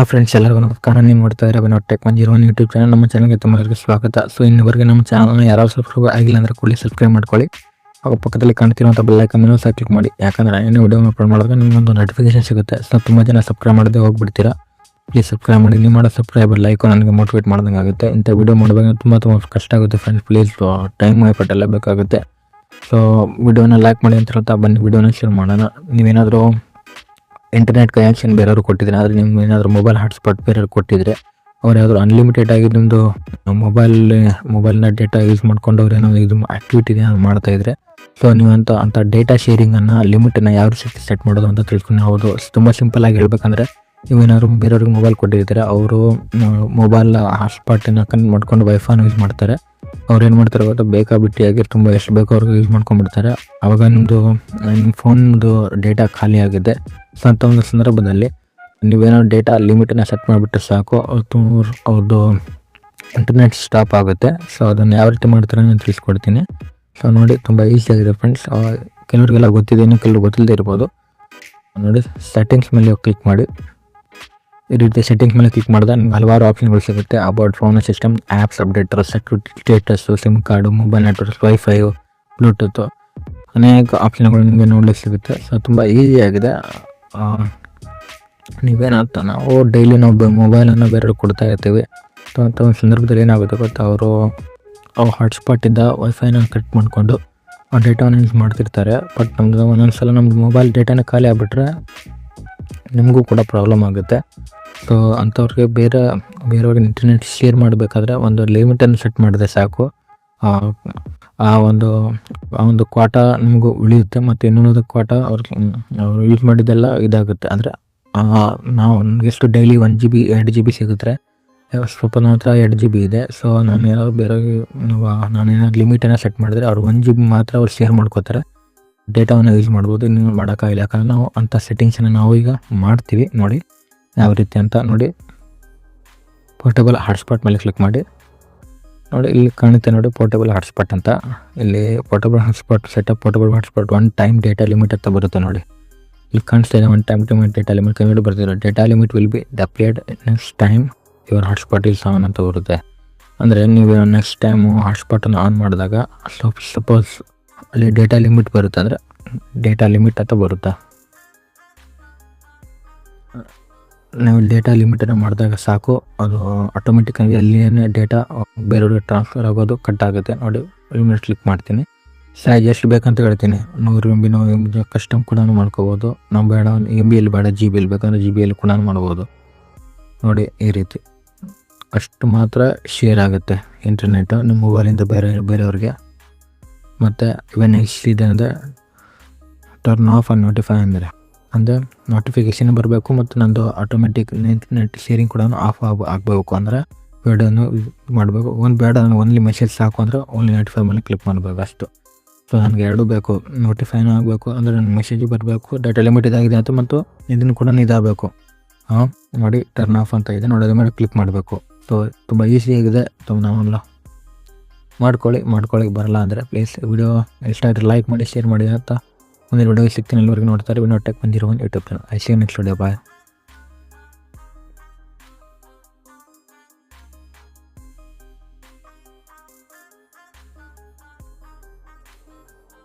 Friends ಎಲ್ಲರಿಗೂ ನಮಸ್ಕಾರ. ನೀವು ನೋಡ್ತಾ ಇದ್ದಾರೆ ಅಭಿನವ್ ಟೆಕ್ 101 ಯೂಟ್ಯೂಬ್ ಚಾನಲ್. ನಮ್ಮ ಚಾನಲ್ಗೆ ತುಂಬರಿಗೆ ಸ್ವಾಗತ. ಸೊ ಇನ್ನವರೆಗೆ ನಮ್ಮ ಚಾನಲ್ನ ಯಾರು ಸಬ್ಸ್ಕ್ರೈಬ್ ಆಗಿಲ್ಲ ಅಂದರೆ ಕೂಡಲೇ ಸಬ್ಸ್ಕ್ರೈಬ್ ಮಾಡ್ಕೊಳ್ಳಿ. ಹಾಗೂ ಪಕ್ಕದಲ್ಲಿ ಕಾಣ್ತಿರುವಂಥ ಬೆಲ್ ಐಕಾನ್ ಮೇಲೆ ಸಹ ಕ್ಲಿಕ್ ಮಾಡಿ. ಯಾಕಂದರೆ ಏನೇ ವಿಡಿಯೋ ಅಪ್ಲೋಡ್ ಮಾಡಿದ್ರೆ ನಿಮಗೊಂದು ನೋಟಿಫಿಕೇಶನ್ ಸಿಗುತ್ತೆ. ಸೊ ತುಂಬ ಜನ ಸಬ್ಸ್ಕ್ರೈಬ್ ಮಾಡದೆ ಹೋಗ್ಬಿಡ್ತೀರಾ. ಪ್ಲೀಸ್ ಸಬ್ಸ್ಕ್ರೈಬ್ ಮಾಡಿ. ನೀವು ಮಾಡೋ ಸಬ್ಸ್ಕ್ರೈಬ್ ಲೈಕ್ ನನಗೆ ಮೋಟಿವೇಟ್ ಮಾಡ್ದಂಗೆ ಆಗುತ್ತೆ. ಇಂಥ ವಿಡಿಯೋ ಮಾಡಬೇಕು ತುಂಬ ಕಷ್ಟ ಆಗುತ್ತೆ ಫ್ರೆಂಡ್ಸ್. ಪ್ಲೀಸ್ ಟೈಮ್ ಎಫರ್ಟ್ ಎಲ್ಲ ಬೇಕಾಗುತ್ತೆ. ಸೊ ವಿಡಿಯೋನ ಲೈಕ್ ಮಾಡಿ ಅಂತ ಹೇಳ್ತಾ ಬನ್ನಿ ವಿಡಿಯೋನ ಶೇರ್ ಮಾಡೋಣ. ನೀವೇನಾದರೂ ಇಂಟರ್ನೆಟ್ ಕನೆಕ್ಷನ್ ಬೇರೆಯವ್ರು ಕೊಟ್ಟಿದ್ರೆ, ಆದರೆ ನಿಮ್ಗೆ ಏನಾದರೂ ಮೊಬೈಲ್ ಹಾಟ್ಸ್ಪಾಟ್ ಬೇರೆಯವ್ರು ಕೊಟ್ಟಿದ್ರೆ, ಅವ್ರು ಯಾವ್ದಾದ್ರು ಅನ್ಲಿಮಿಟೆಡ್ ಆಗಿ ನಿಮ್ಮದು ಮೊಬೈಲ್ನ ಡೇಟಾ ಯೂಸ್ ಮಾಡ್ಕೊಂಡು ಅವ್ರು ಏನೋ ಇದು ಆ್ಯಕ್ಟಿವಿಟಿ ಮಾಡ್ತಾಯಿದ್ರೆ, ಸೊ ನೀವು ಅಂಥ ಡೇಟಾ ಶೇರಿಂಗನ್ನು ಲಿಮಿಟನ್ನು ಯಾವ ರೀತಿ ಸೆಟ್ ಮಾಡೋದು ಅಂತ ತಿಳ್ಕೊಂಡು ಹೌದು. ತುಂಬ ಸಿಂಪಲ್ಲಾಗಿ ಹೇಳ್ಬೇಕಂದ್ರೆ, ನೀವೇನಾದ್ರು ಬೇರೆಯವ್ರಿಗೆ ಮೊಬೈಲ್ ಕೊಟ್ಟಿರ್ತೀರ, ಅವರು ಮೊಬೈಲ್ ಹಾಟ್ಸ್ಪಾಟನ್ನು ಕನೆಕ್ಟ್ ಮಾಡ್ಕೊಂಡು ವೈಫೈನ ಯೂಸ್ ಮಾಡ್ತಾರೆ. ಅವ್ರು ಏನು ಮಾಡ್ತಾರೆ ಗೊತ್ತಾ, ಬೇಕಾಬಿಟ್ಟಿಯಾಗಿ ತುಂಬ ಎಷ್ಟು ಬೇಕೋ ಅವ್ರಿಗೆ ಯೂಸ್ ಮಾಡ್ಕೊಂಡ್ಬಿಡ್ತಾರೆ. ಆವಾಗ ನಿಮ್ಮ ಫೋನ್ದು ಡೇಟಾ ಖಾಲಿ ಆಗಿದೆ. ಸೊ ಅಂಥ ಒಂದು ಸಂದರ್ಭದಲ್ಲಿ ನೀವೇನೋ ಡೇಟಾ ಲಿಮಿಟನ್ನು ಸೆಟ್ ಮಾಡಿಬಿಟ್ಟು ಸಾಕು, ಅವ್ರದ್ದು ಇಂಟರ್ನೆಟ್ ಸ್ಟಾಪ್ ಆಗುತ್ತೆ. ಸೊ ಅದನ್ನು ಯಾವ ರೀತಿ ಮಾಡ್ತಾರೆ ನಾನು ತಿಳಿಸ್ಕೊಡ್ತೀನಿ. ಸೊ ನೋಡಿ, ತುಂಬ ಈಸಿಯಾಗಿದೆ ಫ್ರೆಂಡ್ಸ್. ಕೆಲವರಿಗೆಲ್ಲ ಗೊತ್ತಿದೆ, ಇನ್ನು ಕೆಲವರು ಗೊತ್ತಿಲ್ಲದೆ ಇರ್ಬೋದು. ನೋಡಿ, ಸೆಟ್ಟಿಂಗ್ಸ್ ಮೇಲೆ ಕ್ಲಿಕ್ ಮಾಡಿ. ಈ ರೀತಿ ಸೆಟ್ಟಿಂಗ್ಸ್ ಮೇಲೆ ಕ್ಲಿಕ್ ಮಾಡಿದ್ರೆ ನಿಮ್ಗೆ ಹಲವಾರು ಆಪ್ಷನ್ಗಳು ಸಿಗುತ್ತೆ. About phone system, apps Updater, security, status, sim card, mobile network, wifi, Bluetooth, ಅನೇಕ ಆಪ್ಷನ್ಗಳು ನಿಮಗೆ ನೋಡಲಿಕ್ಕೆ ಸಿಗುತ್ತೆ. ಸೊ ತುಂಬ ಈಸಿಯಾಗಿದೆ. ನಾವು ಡೈಲಿ ಮೊಬೈಲನ್ನು ಬೇರೆಯವ್ರಿಗೆ ಕೊಡ್ತಾ ಇರ್ತೀವಿ. ಸೊ ಅಂಥ ಒಂದು ಸಂದರ್ಭದಲ್ಲಿ ಏನಾಗುತ್ತೆ ಗೊತ್ತಾ, ಅವರು ಹಾಟ್ಸ್ಪಾಟಿಂದ ವೈಫೈನ ಕಟ್ ಮಾಡಿಕೊಂಡು ಆ ಡೇಟಾವನ್ನು ಯೂಸ್ ಮಾಡ್ತಿರ್ತಾರೆ. ಬಟ್ ನಮ್ಮದು ಒಂದೊಂದು ಸಲ ನಮ್ಮದು ಮೊಬೈಲ್ ಡೇಟಾನೇ ಖಾಲಿ ಆಗಿಬಿಟ್ರೆ ನಿಮಗೂ ಕೂಡ ಪ್ರಾಬ್ಲಮ್ ಆಗುತ್ತೆ. ಸೊ ಅಂಥವ್ರಿಗೆ ಬೇರೆಯವ್ರಿಗೆ ಇಂಟರ್ನೆಟ್ ಶೇರ್ ಮಾಡಬೇಕಾದ್ರೆ ಒಂದು ಲಿಮಿಟನ್ನು ಸೆಟ್ ಮಾಡಿದ್ರೆ ಸಾಕು. ಆ ಒಂದು ಕ್ವಾಟ ನಿಮಗೂ ಉಳಿಯುತ್ತೆ. ಮತ್ತು ಇನ್ನೊಂದು ಕ್ವಾಟ ಅವ್ರು ಯೂಸ್ ಮಾಡಿದ್ದೆಲ್ಲ ಇದಾಗುತ್ತೆ. ಅಂದರೆ ನಾವು ಎಷ್ಟು ಡೈಲಿ 1 GB 2 GB ಸಿಗುತ್ತೆ. ಸ್ವಲ್ಪ ಹತ್ರ 2 GB ಇದೆ. ಸೊ ನಾನೇನಾದ್ರು ನಾನೇನಾದ್ರು ಲಿಮಿಟನ್ನು ಸೆಟ್ ಮಾಡಿದ್ರೆ ಅವ್ರು 1 GB ಮಾತ್ರ ಅವ್ರು ಶೇರ್ ಮಾಡ್ಕೋತಾರೆ. ಡೇಟಾವನ್ನು ಯೂಸ್ ಮಾಡ್ಬೋದು. ಇನ್ನೂ ಮಾಡೋಕ್ಕಾಗಿಲ್ಲ, ಯಾಕಂದರೆ ನಾವು ಅಂಥ ಸೆಟ್ಟಿಂಗ್ಸನ್ನು ನಾವು ಈಗ ಮಾಡ್ತೀವಿ. ನೋಡಿ ಯಾವ ರೀತಿ ಅಂತ ನೋಡಿ. ಪೋರ್ಟೇಬಲ್ ಹಾಟ್ಸ್ಪಾಟ್ ಮೇಲೆ ಕ್ಲಿಕ್ ಮಾಡಿ. ನೋಡಿ, ಇಲ್ಲಿ ಕಾಣುತ್ತೆ ನೋಡಿ ಪೋರ್ಟೇಬಲ್ ಹಾಟ್ಸ್ಪಾಟ್ ಅಂತ. ಇಲ್ಲಿ portable hotspot setup portable hotspot 1 time data limit ಅಂತ ಬರುತ್ತೆ ನೋಡಿ. ಇಲ್ಲಿ ಕಾಣಿಸ್ತಾ ಇದೆ 1 ಟೈಮ್ ಡೇಟಾ ಲಿಮಿಟ್ ಕಮ್ಮಿ ಬರ್ತಿರೋ. Data limit will be diploid next time your hotspot is on ಅಂತ ಬರುತ್ತೆ. ಅಂದರೆ ನೀವು ನೆಕ್ಸ್ಟ್ ಟೈಮು ಹಾಟ್ಸ್ಪಾಟನ್ನು ಆನ್ ಮಾಡಿದಾಗ ಸಪೋಸ್ ಅಲ್ಲಿ ಡೇಟಾ ಲಿಮಿಟ್ ಬರುತ್ತೆ, ಅಂದರೆ ಡೇಟಾ ಲಿಮಿಟ್ ಅಂತ ಬರುತ್ತೆ. ನೀವು ಡೇಟಾ ಲಿಮಿಟನ್ನು ಮಾಡಿದಾಗ ಸಾಕು, ಅದು ಆಟೋಮೆಟಿಕ್ಕಾಗಿ ಅಲ್ಲಿಯೇ ಡೇಟಾ ಬೇರೆಯವ್ರಿಗೆ ಟ್ರಾನ್ಸ್ಫರ್ ಆಗೋದು ಕಟ್ ಆಗುತ್ತೆ. ನೋಡಿ, ಲಿಮಿಟ್ ಕ್ಲಿಕ್ ಮಾಡ್ತೀನಿ. ಸೈಜ್ ಎಷ್ಟು ಬೇಕಂತ ಹೇಳ್ತೀನಿ. 100 MB ನಾವು ಕಸ್ಟಮ್ ಕೂಡ ಮಾಡ್ಕೋಬೋದು. ನಾವು ಬೇಡ MB ಯಲ್ಲಿ ಬೇಡ, GB ಯಲ್ಲಿ ಬೇಕಂದ್ರೆ GB ಯಲ್ಲಿ ಕೂಡ ಮಾಡ್ಬೋದು. ನೋಡಿ, ಈ ರೀತಿ ಅಷ್ಟು ಮಾತ್ರ ಶೇರ್ ಆಗುತ್ತೆ ಇಂಟರ್ನೆಟ್ಟು ನಿಮ್ಮ ಮೊಬೈಲಿಂದ ಬೇರೆಯವ್ರಿಗೆ. ಮತ್ತು ಇವನ್ ಇದೆ ಅಂದರೆ ಟರ್ನ್ ಆಫ್ ಆ್ಯಂಡ್ ನೋಟಿಫೈ ಅಂದರೆ ನೋಟಿಫಿಕೇಷನ್ ಬರಬೇಕು. ಮತ್ತು ನಂದು ಆಟೋಮೆಟಿಕ್ ನೆಟ್ ಶೇರಿಂಗ್ ಕೂಡ ಆಫ್ ಆಗಬೇಕು. ಅಂದರೆ ಬೇಡನ್ನು ಮಾಡಬೇಕು. ಬೇಡ ಓನ್ಲಿ ಮೆಸೇಜ್ ಸಾಕು ಅಂದರೆ ಓನ್ಲಿ ನೋಟಿಫೈ ಮೇಲೆ ಕ್ಲಿಕ್ ಮಾಡಬೇಕು ಅಷ್ಟು. ಸೊ ನನಗೆ ಎರಡೂ ಬೇಕು, ನೋಟಿಫೈನೂ ಆಗಬೇಕು, ಅಂದರೆ ನನಗೆ ಮೆಸೇಜು ಬರಬೇಕು, ಡೇಟಾ ಲಿಮಿಟ್ ಇದಾಗಿದೆ ಅಂತ, ಮತ್ತು ಇದನ್ನು ಕೂಡ ಇದಾಗಬೇಕು. ನೋಡಿ, ಟರ್ನ್ ಆಫ್ ಅಂತ ಇದೆ ನೋಡಿ, ಅದ್ರ ಮೇಲೆ ಕ್ಲಿಕ್ ಮಾಡಬೇಕು. ಸೊ ತುಂಬ ಈಸಿಯಾಗಿದೆ. ನಾವೆಲ್ಲ ಮಾಡ್ಕೊಳ್ಳಿ ಬರಲ್ಲ ಅಂದರೆ ಪ್ಲೀಸ್ ವಿಡಿಯೋ ಇಷ್ಟ ಆದರೆ ಲೈಕ್ ಮಾಡಿ, ಶೇರ್ ಮಾಡಿ ಅಂತ. ಮುಂದಿನ ವಿಡಿಯೋ ಸಿಗ್ತೀನಿ. ಎಲ್ಲರಿಗೂ ನೋಡ್ತಾರೆ Abhinav tech 101 YouTube channel. I see you next video. Bye.